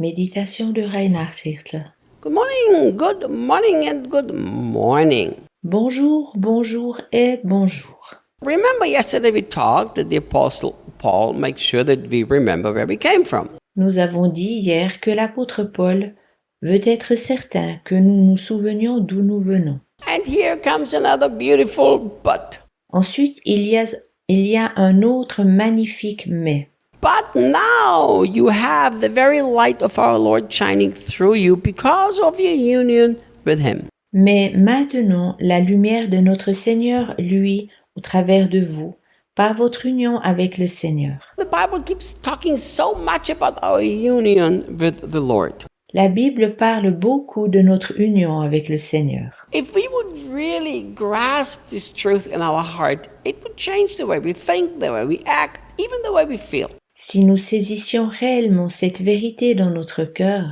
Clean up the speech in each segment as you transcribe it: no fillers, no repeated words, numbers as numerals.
Méditation de Reinhard Hirtler. Good morning and good morning. Bonjour, bonjour et bonjour. Remember yesterday we talked that the Apostle Paul makes sure that we remember where we came from. Nous avons dit hier que l'apôtre Paul veut être certain que nous nous souvenions d'où nous venons. And here comes another beautiful but. Ensuite, il y a un autre magnifique mais. But now you have the very light of our Lord shining through you because of your union with Him. Mais maintenant, la lumière de notre Seigneur luit au travers de vous, par votre union avec le Seigneur. The Bible keeps talking so much about our union with the Lord. La Bible parle beaucoup de notre union avec le Seigneur. If we would really grasp this truth in our heart, it would change the way we think, the way we act, even the way we feel. Si nous saisissions réellement cette vérité dans notre cœur,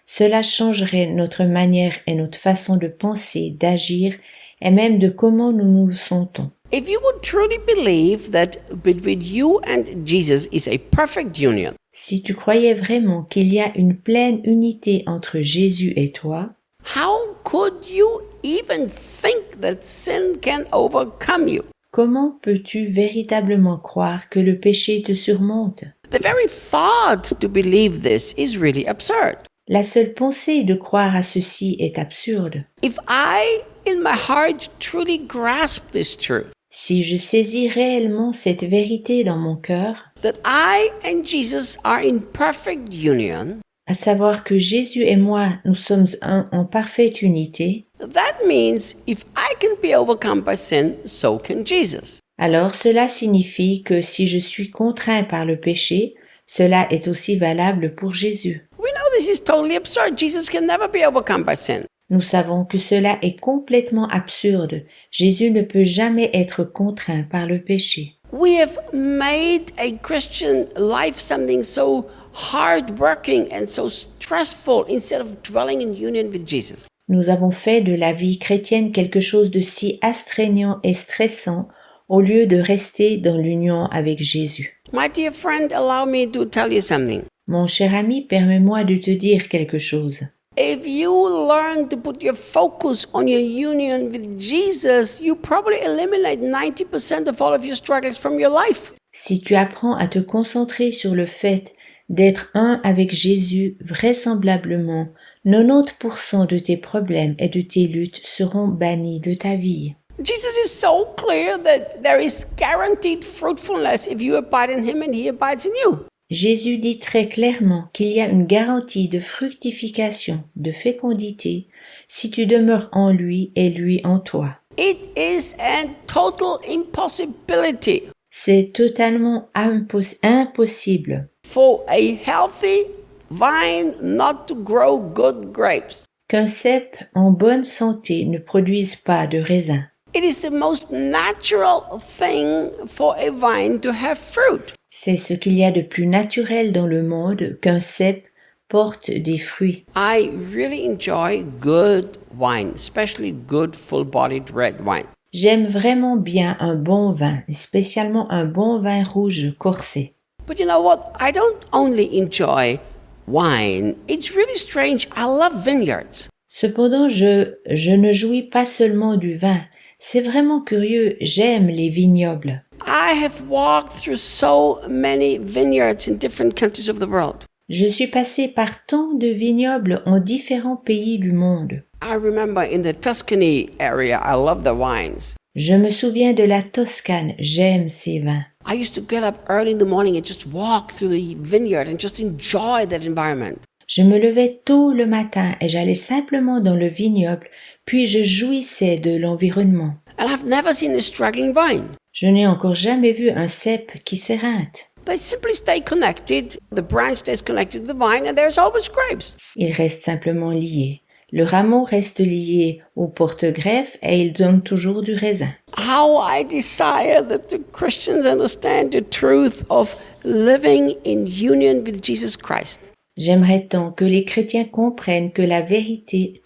cela changerait notre manière et notre façon de penser, d'agir et même de comment nous nous sentons. If you would truly believe that between you and Jesus is a perfect union, Si tu croyais vraiment qu'il y a une pleine unité entre Jésus et toi, how could you even think that sin can overcome you? comment peux-tu véritablement croire que le péché te surmonte? The very thought to believe this is really absurd. La seule pensée de croire à ceci est absurde. If I, in my heart, truly grasp this truth, Si je saisis réellement cette vérité dans mon cœur, that I and Jesus are in perfect union, à savoir que Jésus et moi, nous sommes un en parfaite unité, that means if I can be overcome by sin, so can Jesus. alors cela signifie que si je suis contraint par le péché, cela est aussi valable pour Jésus. We know this is totally absurd. Jesus can never be overcome by sin. Nous savons que cela est complètement absurde. Jésus ne peut jamais être contraint par le péché. We have made a Christian life something so hard-working and so stressful instead of dwelling in union with Jesus. Nous avons fait de la vie chrétienne quelque chose de si astreignant et stressant au lieu de rester dans l'union avec Jésus. My dear friend, allow me to tell you something. Mon cher ami, permets-moi de te dire quelque chose. If you learn to put your focus on your union with Jesus, you probably eliminate 90% of all of your struggles from your life. Si tu apprends à te concentrer sur le fait d'être un avec Jésus, vraisemblablement, 90% de tes problèmes et de tes luttes seront bannis de ta vie. Jesus is so clear that there is guaranteed fruitfulness if you abide in Him and He abides in you. Jésus dit très clairement qu'il y a une garantie de fructification, de fécondité, si tu demeures en lui et lui en toi. It is a total impossibility C'est totalement impossible for a healthy vine not to grow good grapes. qu'un cep en bonne santé ne produise pas de raisins. It is the most natural thing for a vine to have fruit. C'est ce qu'il y a de plus naturel dans le monde qu'un cep porte des fruits. I really enjoy good wine, especially good full-bodied red wine. J'aime vraiment bien un bon vin, spécialement un bon vin rouge corsé. But you know what? I don't only enjoy wine. It's really strange. I love vineyards. Cependant, je ne jouis pas seulement du vin. C'est vraiment curieux, j'aime les vignobles. I have walked through so many vineyards in different countries of the world. Je suis passé par tant de vignobles en différents pays du monde. I remember in the Tuscany area, I love the wines. Je me souviens de la Toscane, j'aime ces vins. I used to get up early in the morning and just walk through the vineyard and just enjoy that environment. Je me levais tôt le matin et j'allais simplement dans le vignoble, puis je jouissais de l'environnement. And I've never seen a struggling vine. Je n'ai encore jamais vu un cep qui s'éreinte. They simply stay connected. The branch stays connected to the vine and there's always grapes. Ils restent simplement liés. Le rameau reste lié au porte-greffe et il donne toujours du raisin. How I desire that the Christians understand the truth of living in union with Jesus Christ. J'aimerais tant que les chrétiens comprennent la vérité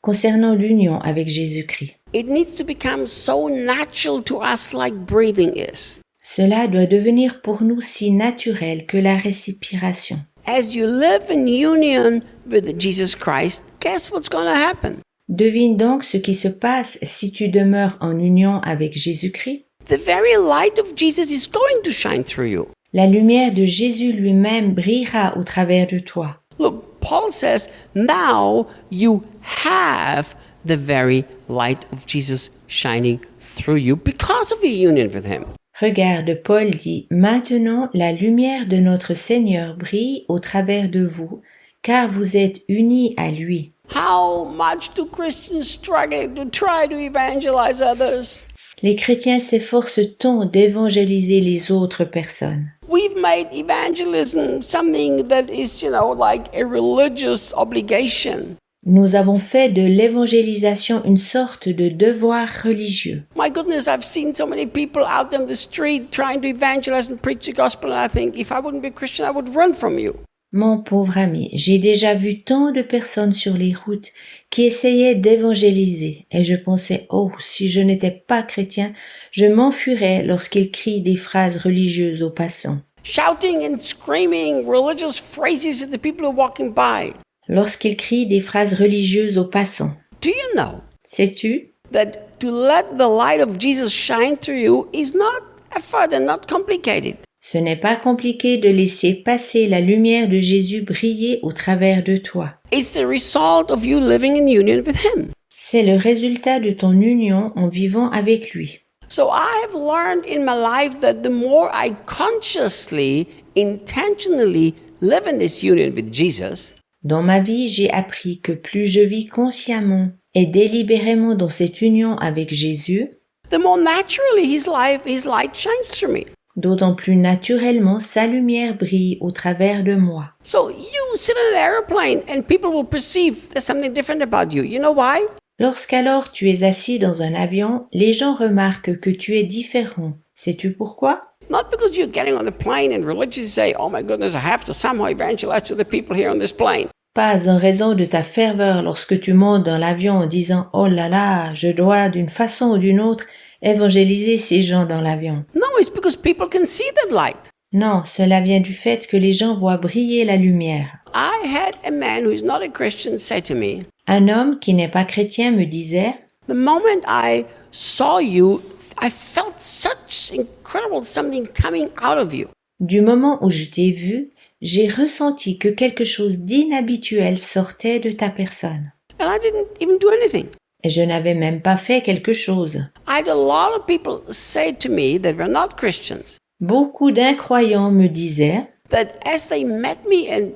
concernant l'union avec Jésus-Christ. It needs to become so natural to us like breathing is. Cela doit devenir pour nous si naturel que la respiration. as you live in union with Jesus Christ, guess what's going to happen? Devine donc ce qui se passe si tu demeures en union avec Jésus-Christ. The very light of Jesus is going to shine through you. La lumière de Jésus lui-même brillera au travers de toi. Look, Paul says, now you have the very light of Jesus shining through you because of your union with him. Regarde, Paul dit, maintenant la lumière de notre Seigneur brille au travers de vous, car vous êtes unis à lui. How much do Christians struggle to try to evangelize others? Les chrétiens s'efforcent-t-on d'évangéliser les autres personnes? We've made evangelism something that is, like a religious obligation. Nous avons fait de l'évangélisation une sorte de devoir religieux. My goodness, I've seen so many people out on the street trying to evangelize and preach the gospel, and I think if I wouldn't be a Christian, I would run from you. Mon pauvre ami, j'ai déjà vu tant de personnes sur les routes qui essayaient d'évangéliser et je pensais, oh, si je n'étais pas chrétien, je m'enfuirais lorsqu'ils crient des phrases religieuses aux passants. Shouting and screaming religious phrases at the people who are walking by. Lorsqu'ils crient des phrases religieuses aux passants. Do you know Sais-tu that to let the light of Jesus shine through you is not effort and not complicated? Ce n'est pas compliqué de laisser passer la lumière de Jésus briller au travers de toi. It's the result of you living in union with him. C'est le résultat de ton union en vivant avec lui. So I have learned in my life that the more I consciously, intentionally live in this union with Jesus, Dans ma vie, j'ai appris que plus je vis consciemment et délibérément dans cette union avec Jésus, the more naturally his light shines through me. d'autant plus naturellement sa lumière brille au travers de moi. So you sit in an airplane and people will perceive there's something different about you. You know why? Lorsqu'alors tu es assis dans un avion, les gens remarquent que tu es différent. Sais-tu pourquoi? Not because you're getting on the plane and religiously say, oh my goodness, I have to somehow evangelize to the people here on this plane. Pas en raison de ta ferveur lorsque tu montes dans l'avion en disant « Oh là là, je dois d'une façon ou d'une autre évangéliser ces gens dans l'avion. » No, it's because people can see that light. Non, cela vient du fait que les gens voient briller la lumière. I had a man who is not a Christian say to me, Un homme qui n'est pas chrétien me disait « the moment I saw you, I felt such incredible something coming out of you. Du moment où je t'ai vu, j'ai ressenti que quelque chose d'inhabituel sortait de ta personne. And I didn't even do anything. Et je n'avais même pas fait quelque chose. I had a lot of people say to me that were not Christians, Beaucoup d'incroyants me disaient that as they met me and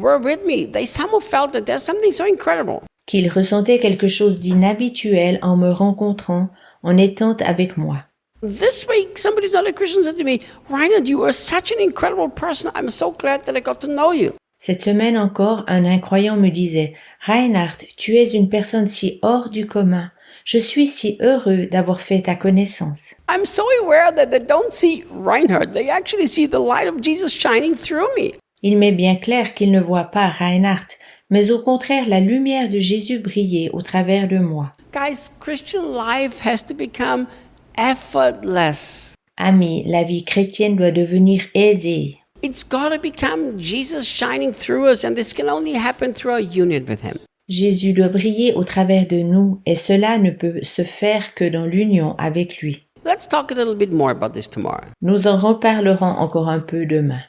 were with me, they somehow felt that there's something so incredible. qu'ils ressentaient quelque chose d'inhabituel en me rencontrant, en étant avec moi. This week, somebody who's not a Christian said to me, Reinhard, you are such an incredible person. I'm so glad that I got to know you. Cette semaine encore, un incroyant me disait « Reinhard, tu es une personne si hors du commun. Je suis si heureux d'avoir fait ta connaissance. I'm so aware that they don't see Reinhard. They actually see the light of Jesus shining through me. » Il m'est bien clair qu'il ne voit pas Reinhard, mais au contraire la lumière de Jésus briller au travers de moi. Guys, Christian life has to become effortless. Amis, la vie chrétienne doit devenir aisée. It's got to become Jesus shining through us, and this can only happen through our union with him. Jésus doit briller au travers de nous et cela ne peut se faire que dans l'union avec lui. Let's talk a little bit more about this tomorrow. Nous en reparlerons encore un peu demain.